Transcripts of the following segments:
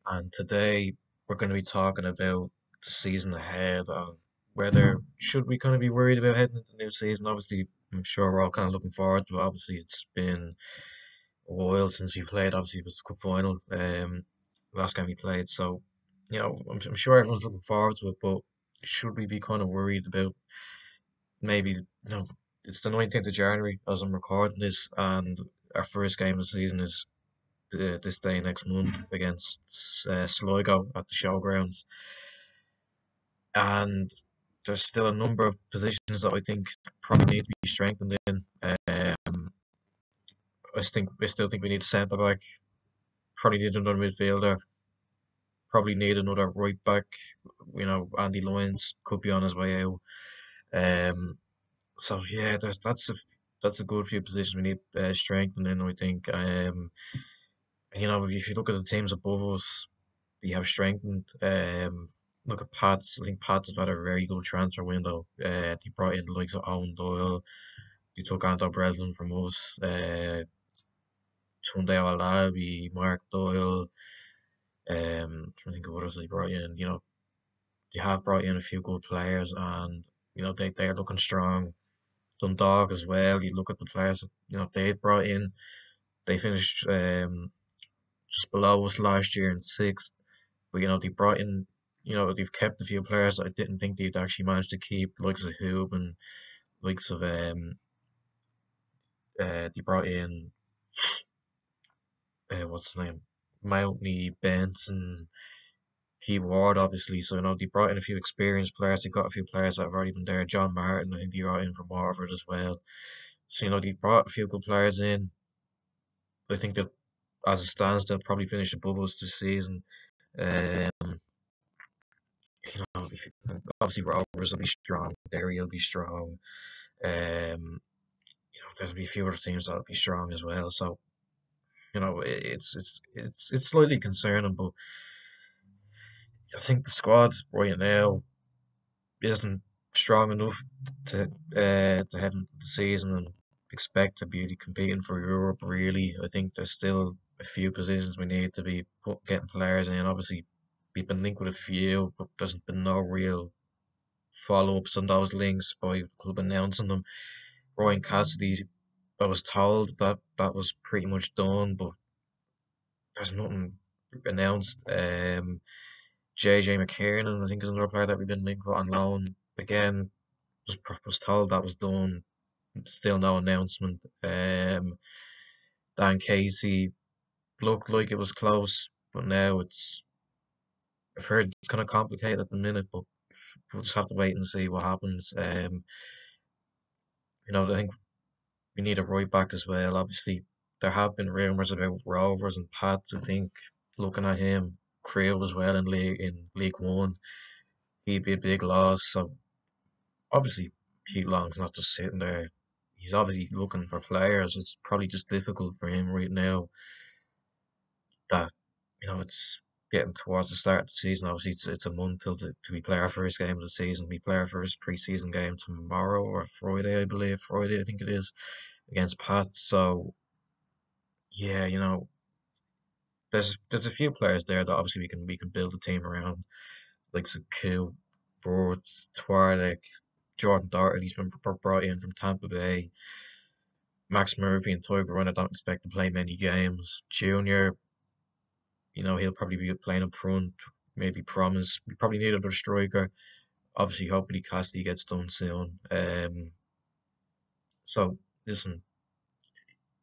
And today we're going to be talking about the season ahead and whether should we kind of be worried about heading into the new season. Obviously, I'm sure we're all kind of looking forward to it. Obviously, it's been a while since we played. Obviously, it was the cup final, last game we played. So, I'm sure everyone's looking forward to it. But should we be kind of worried about maybe, it's the 19th of January as I'm recording this, and our first game of the season is this day next month against Sligo at the showgrounds, and there's still a number of positions that I think probably need to be strengthened in. I still think we need a centre back. Probably need another midfielder. Probably need another right back. Andy Lyons could be on his way out. Um, so yeah, that's a good few positions we need strengthening. I think. If you look at the teams above us, they have strengthened. Look at Pats. I think Pats have had a very good transfer window. They brought in the likes of Owen Doyle. They took Anto Breslin from us. Tunde Alabi, Mark Doyle. Trying to think of others they brought in. They have brought in a few good players, and they're looking strong. Dundalk as well. You look at the players that they brought in. They finished just below us last year in sixth. But they brought in, they've kept a few players that I didn't think they'd actually manage to keep, likes of Hoob and likes of they brought in what's his name, Mountney, Benson, He Ward, obviously. So they brought in a few experienced players. They got a few players that have already been there. John Martin, I think they brought in from Waterford as well. So they brought a few good players in. I think that as it stands, they'll probably finish above us this season. Um, Obviously Rovers will be strong. Derry will be strong. There'll be a few other teams that'll be strong as well. So it's slightly concerning, but I think the squad right now isn't strong enough to head into the season and expect to be competing for Europe. Really, I think there's still a few positions we need to be getting players in. Obviously, we've been linked with a few, but there's been no real follow-ups on those links by the club announcing them. Ryan Cassidy, I was told that that was pretty much done, but there's nothing announced. JJ McKiernan, I think, is another player that we've been linked with on loan. Again, was told that was done. Still no announcement. Dan Casey looked like it was close, but now I've heard it's kind of complicated at the minute, but we'll just have to wait and see what happens. I think we need a right back as well. Obviously, there have been rumours about Rovers and Pats. I think looking at him, Creel as well in League One, he'd be a big loss. So obviously, Pete Long's not just sitting there. He's obviously looking for players. It's probably just difficult for him right now that it's getting towards the start of the season. Obviously, it's a month till we play our first game of the season. We play our first pre-season game tomorrow or Friday, I believe. Friday, I think it is, against Pats. So yeah, there's a few players there that obviously we can build a team around, like Saku, Broad, Twardek, Jordan Doherty's been brought in from Tampa Bay. Max Murphy and Toy Run, I don't expect to play many games. Junior, he'll probably be playing up front. Maybe Promise. We probably need another striker. Obviously, hopefully Cassidy gets done soon. So listen,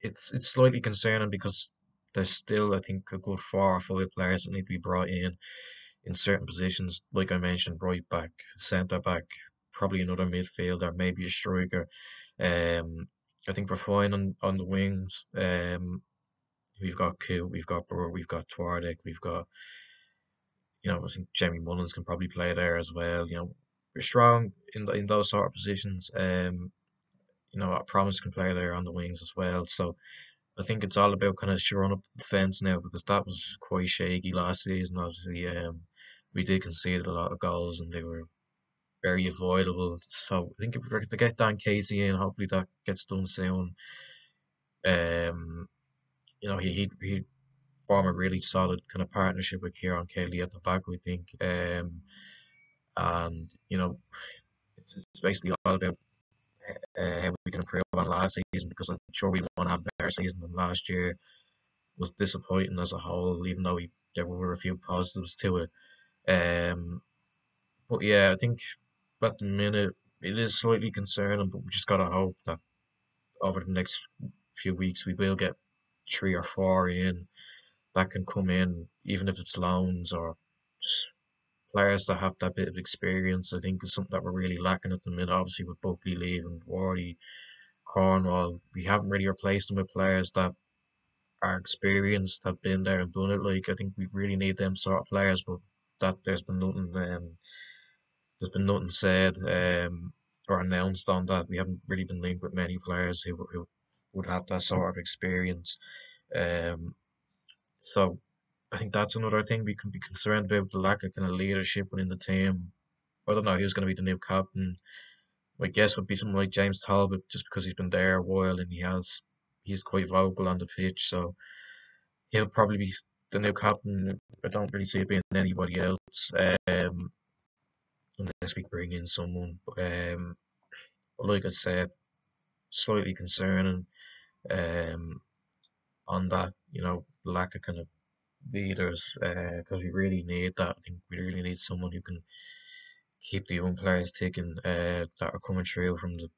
it's slightly concerning because there's still, I think, a good 4 or 5 players that need to be brought in certain positions. Like I mentioned, right back, centre back, probably another midfielder, maybe a striker. Um, I think we're fine on the wings. We've got Ku, we've got Burr, we've got Twardek, we've got, I think Jamie Mullins can probably play there as well. We're strong in those sort of positions. I Promise can play there on the wings as well. So I think it's all about kind of shoring up the defence now because that was quite shaky last season. Obviously, we did concede a lot of goals and they were very avoidable. So I think if we're to get Dan Casey in, hopefully that gets done soon. Um, he form a really solid kind of partnership with Kieran Kelly at the back, I think. And it's basically all about how we can improve on last season because I'm sure we want to have a better season than last year. It was disappointing as a whole, even though there were a few positives to it. Um, but yeah, I think at the minute it is slightly concerning, but we just gotta hope that over the next few weeks we will get three or four in that can come in, even if it's loans or just players that have that bit of experience. I think is something that we're really lacking at the minute. Obviously, with Buckley leaving, Wardy, Cornwall, we haven't really replaced them with players that are experienced, have been there and done it. Like I think we really need them sort of players, but that there's been nothing said or announced on that. We haven't really been linked with many players who would have that sort of experience. Um, so I think that's another thing we can be concerned about, the lack of kind of leadership within the team. I don't know who's going to be the new captain. My guess would be someone like James Talbot, just because he's been there a while and he's quite vocal on the pitch, so he'll probably be the new captain. I don't really see it being anybody else, unless we bring in someone. But like I said, slightly concerning on that, the lack of kind of leaders, because we really need that. I think we really need someone who can keep the young players ticking that are coming through from the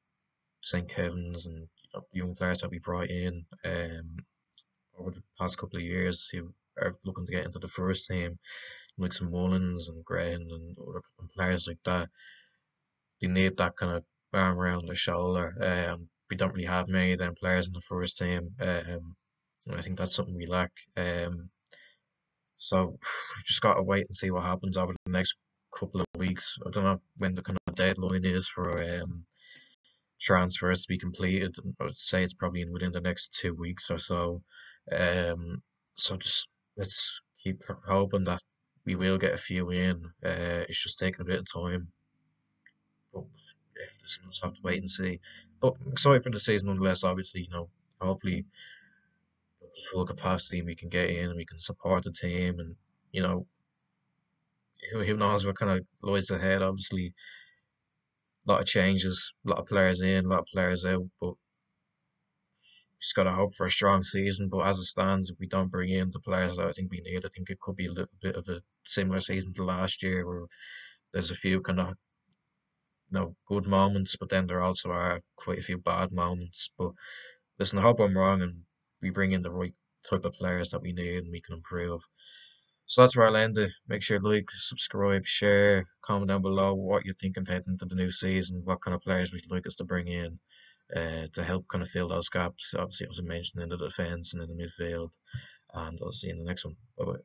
St. Kevin's and young players that we brought in over the past couple of years who are looking to get into the first team, like some Mullins and Graham and other players like that. They need that kind of arm around their shoulder. We don't really have many of them players in the first team. And I think that's something we lack. So we just got to wait and see what happens over the next couple of weeks. I don't know when the kind of deadline is for transfers to be completed. I would say it's probably within the next 2 weeks or so. Um, so just let's keep hoping that we will get a few in. It's just taking a bit of time, but yeah, we'll just have to wait and see. But I'm excited for the season nonetheless. Obviously, hopefully full capacity and we can get in and we can support the team and you know who knows what kind of lies ahead. Obviously, a lot of changes, a lot of players in, a lot of players out, but just got to hope for a strong season. But as it stands, if we don't bring in the players that I think we need, I think it could be a little bit of a similar season to last year, where there's a few kind of good moments, but then there also are quite a few bad moments. But listen, I hope I'm wrong and we bring in the right type of players that we need and we can improve. So that's where I'll end it. Make sure to like, subscribe, share, comment down below what you're thinking heading into the new season, what kind of players would you like us to bring in to help kind of fill those gaps. Obviously, as I mentioned, in the defence and in the midfield. And I'll see you in the next one. Bye bye.